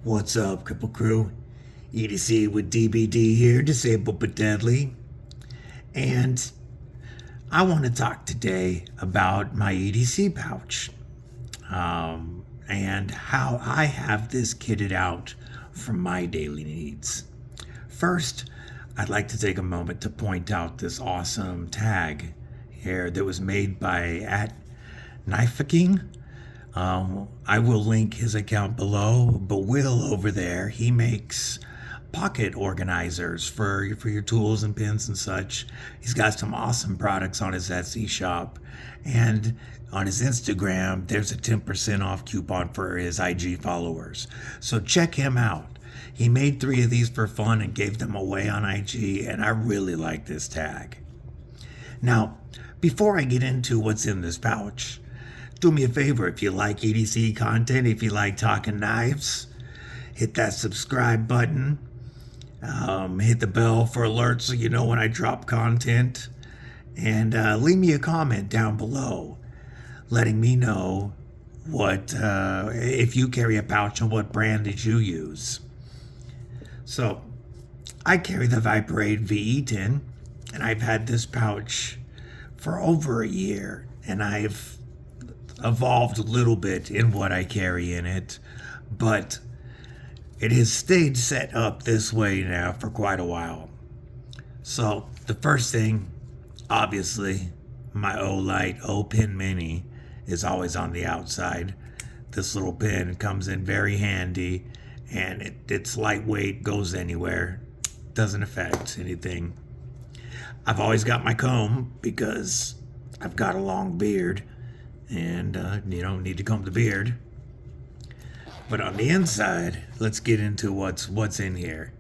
What's up, Cripple Crew? EDC with DBD here, disabled but deadly. And I want to talk today about my EDC pouch and how I have this kitted out for my daily needs. First, I'd like to take a moment to point out this awesome tag here that was made by @KnifeKing. I will link his account below, but Will over there, he makes pocket organizers for your tools and pins and such. He's got some awesome products on his Etsy shop, and on his Instagram, there's a 10% off coupon for his IG followers. So check him out. He made 3 of these for fun and gave them away on IG, and I really like this tag. Now, before I get into what's in this pouch, do me a favor, if you like EDC content, if you like talking knives, hit that subscribe button, hit the bell for alerts so you know when I drop content, and leave me a comment down below letting me know what if you carry a pouch and what brand did you use. So, I carry the Viperade VE10, and I've had this pouch for over a year, and I've evolved a little bit in what I carry in it, but it has stayed set up this way now for quite a while. So the first thing, obviously, my O-Light O-Pin Mini is always on the outside. This little pin comes in very handy, and it's lightweight, goes anywhere, doesn't affect anything. I've always got my comb because I've got a long beard, and you don't need to comb the beard. But on the inside, let's get into what's in here.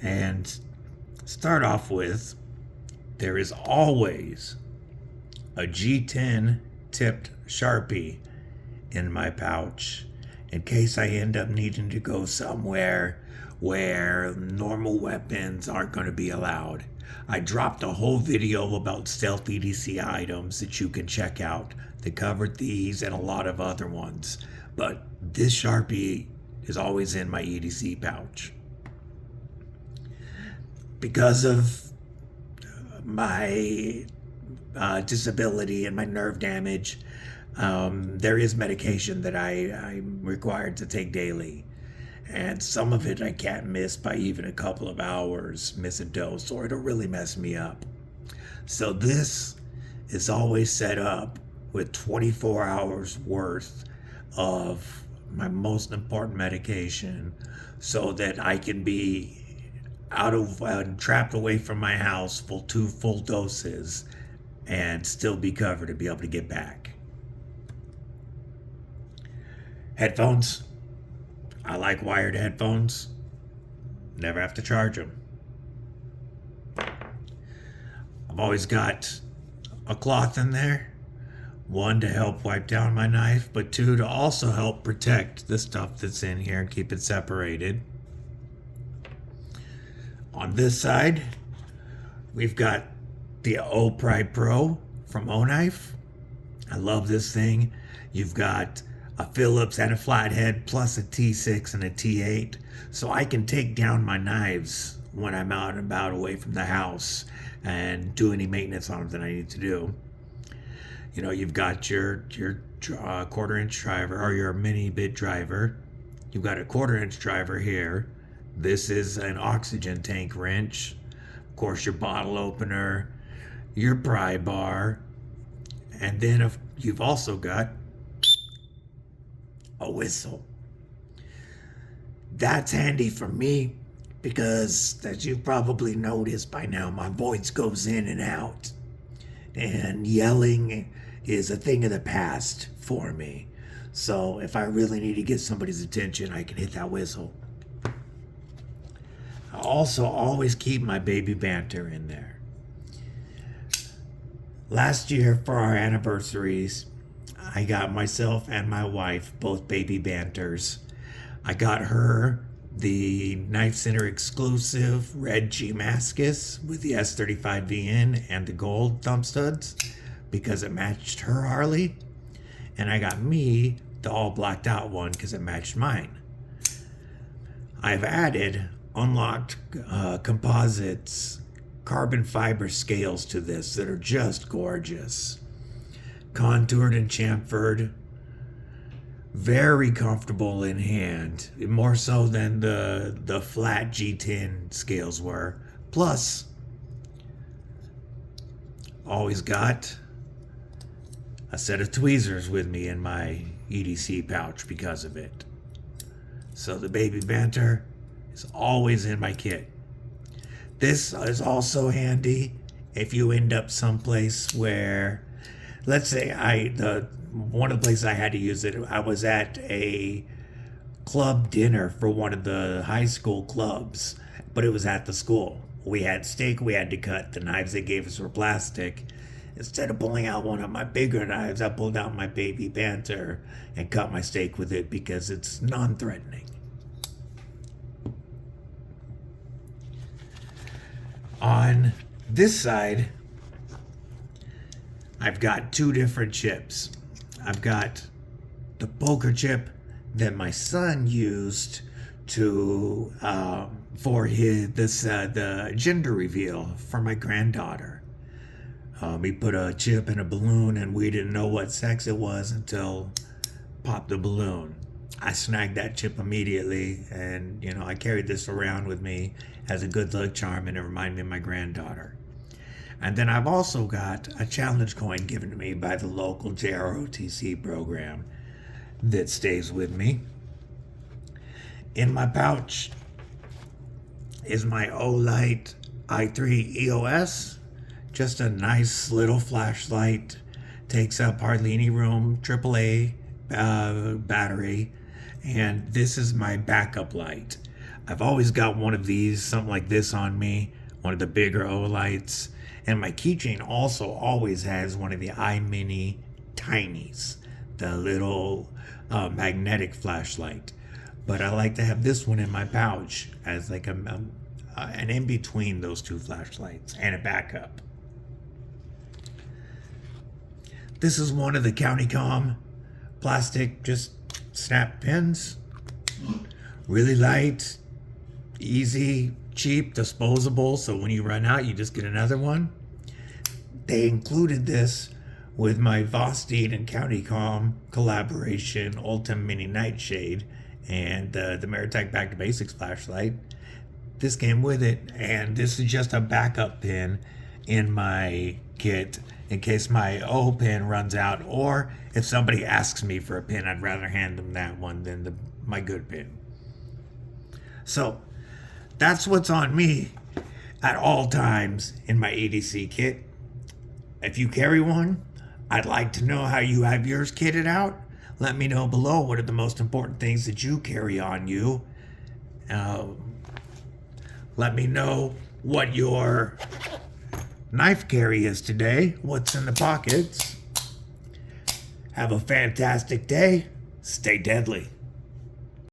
And start off with, there is always a G10 tipped Sharpie in my pouch in case I end up needing to go somewhere where normal weapons aren't going to be allowed. I dropped a whole video about stealth EDC items that you can check out that covered these and a lot of other ones. But this Sharpie is always in my EDC pouch. Because of my disability and my nerve damage, there is medication that I'm required to take daily. And some of it I can't miss by even a couple of hours, miss a dose, or it'll really mess me up. So this is always set up with 24 hours worth of my most important medication so that I can be trapped away from my house for 2 full doses and still be covered and be able to get back. Headphones. I like wired headphones. Never have to charge them. I've always got a cloth in there. 1, to help wipe down my knife, but 2, to also help protect the stuff that's in here and keep it separated. On this side, we've got the O-Pry Pro from O-Knife. I love this thing. You've got a Phillips and a flathead plus a T6 and a T8, so I can take down my knives when I'm out and about away from the house and do any maintenance on them that I need to do. You know, you've got your 1/4-inch driver or your mini bit driver. You've got a 1/4-inch driver here. This is an oxygen tank wrench. Of course, your bottle opener, your pry bar, and then you've also got a whistle. That's handy for me because, as you've probably noticed by now, my voice goes in and out, and yelling is a thing of the past for me. So if I really need to get somebody's attention, I can hit that whistle. I also always keep my baby Banter in there. Last year for our anniversaries, I got myself and my wife both baby Banters. I got her the Knife Center exclusive red G-Mascus with the S35 VN and the gold thumb studs because it matched her Harley. And I got me the all blacked out one because it matched mine. I've added unlocked composites carbon fiber scales to this that are just gorgeous. Contoured and chamfered. Very comfortable in hand, more so than the flat G10 scales were. Plus, always got a set of tweezers with me in my EDC pouch because of it. So the baby Banter is always in my kit. This is also handy if you end up someplace where, let's say one of the places I had to use it, I was at a club dinner for one of the high school clubs, but it was at the school. We had steak we had to cut. The knives they gave us were plastic. Instead of pulling out one of my bigger knives, I pulled out my baby Banter and cut my steak with it because it's non-threatening. On this side, I've got two different chips. I've got the poker chip that my son used to for the gender reveal for my granddaughter. He put a chip in a balloon, and we didn't know what sex it was until popped the balloon. I snagged that chip immediately, and I carried this around with me as a good luck charm, and it reminded me of my granddaughter. And then I've also got a challenge coin given to me by the local JROTC program that stays with me. In my pouch is my Olight i3 EOS. Just a nice little flashlight. Takes up hardly any room. AAA battery. And this is my backup light. I've always got one of these, something like this on me. One of the bigger Olights. And my keychain also always has one of the iMini Tinies. The little magnetic flashlight. But I like to have this one in my pouch as like an in-between those two flashlights and a backup. This is one of the CountyCom plastic just snap pins. Really light, easy, cheap, disposable, so when you run out you just get another one. They included this with my Vosteed and CountyCom collaboration Ultim Mini Nightshade and the Meritech Back to Basics flashlight. This came with it, and this is just a backup pin in my kit in case my O pin runs out, or if somebody asks me for a pin, I'd rather hand them that one than my good pin. So that's what's on me at all times in my EDC kit. If you carry one, I'd like to know how you have yours kitted out. Let me know below what are the most important things that you carry on you. Let me know what your knife carry is today, what's in the pockets. Have a fantastic day. Stay deadly.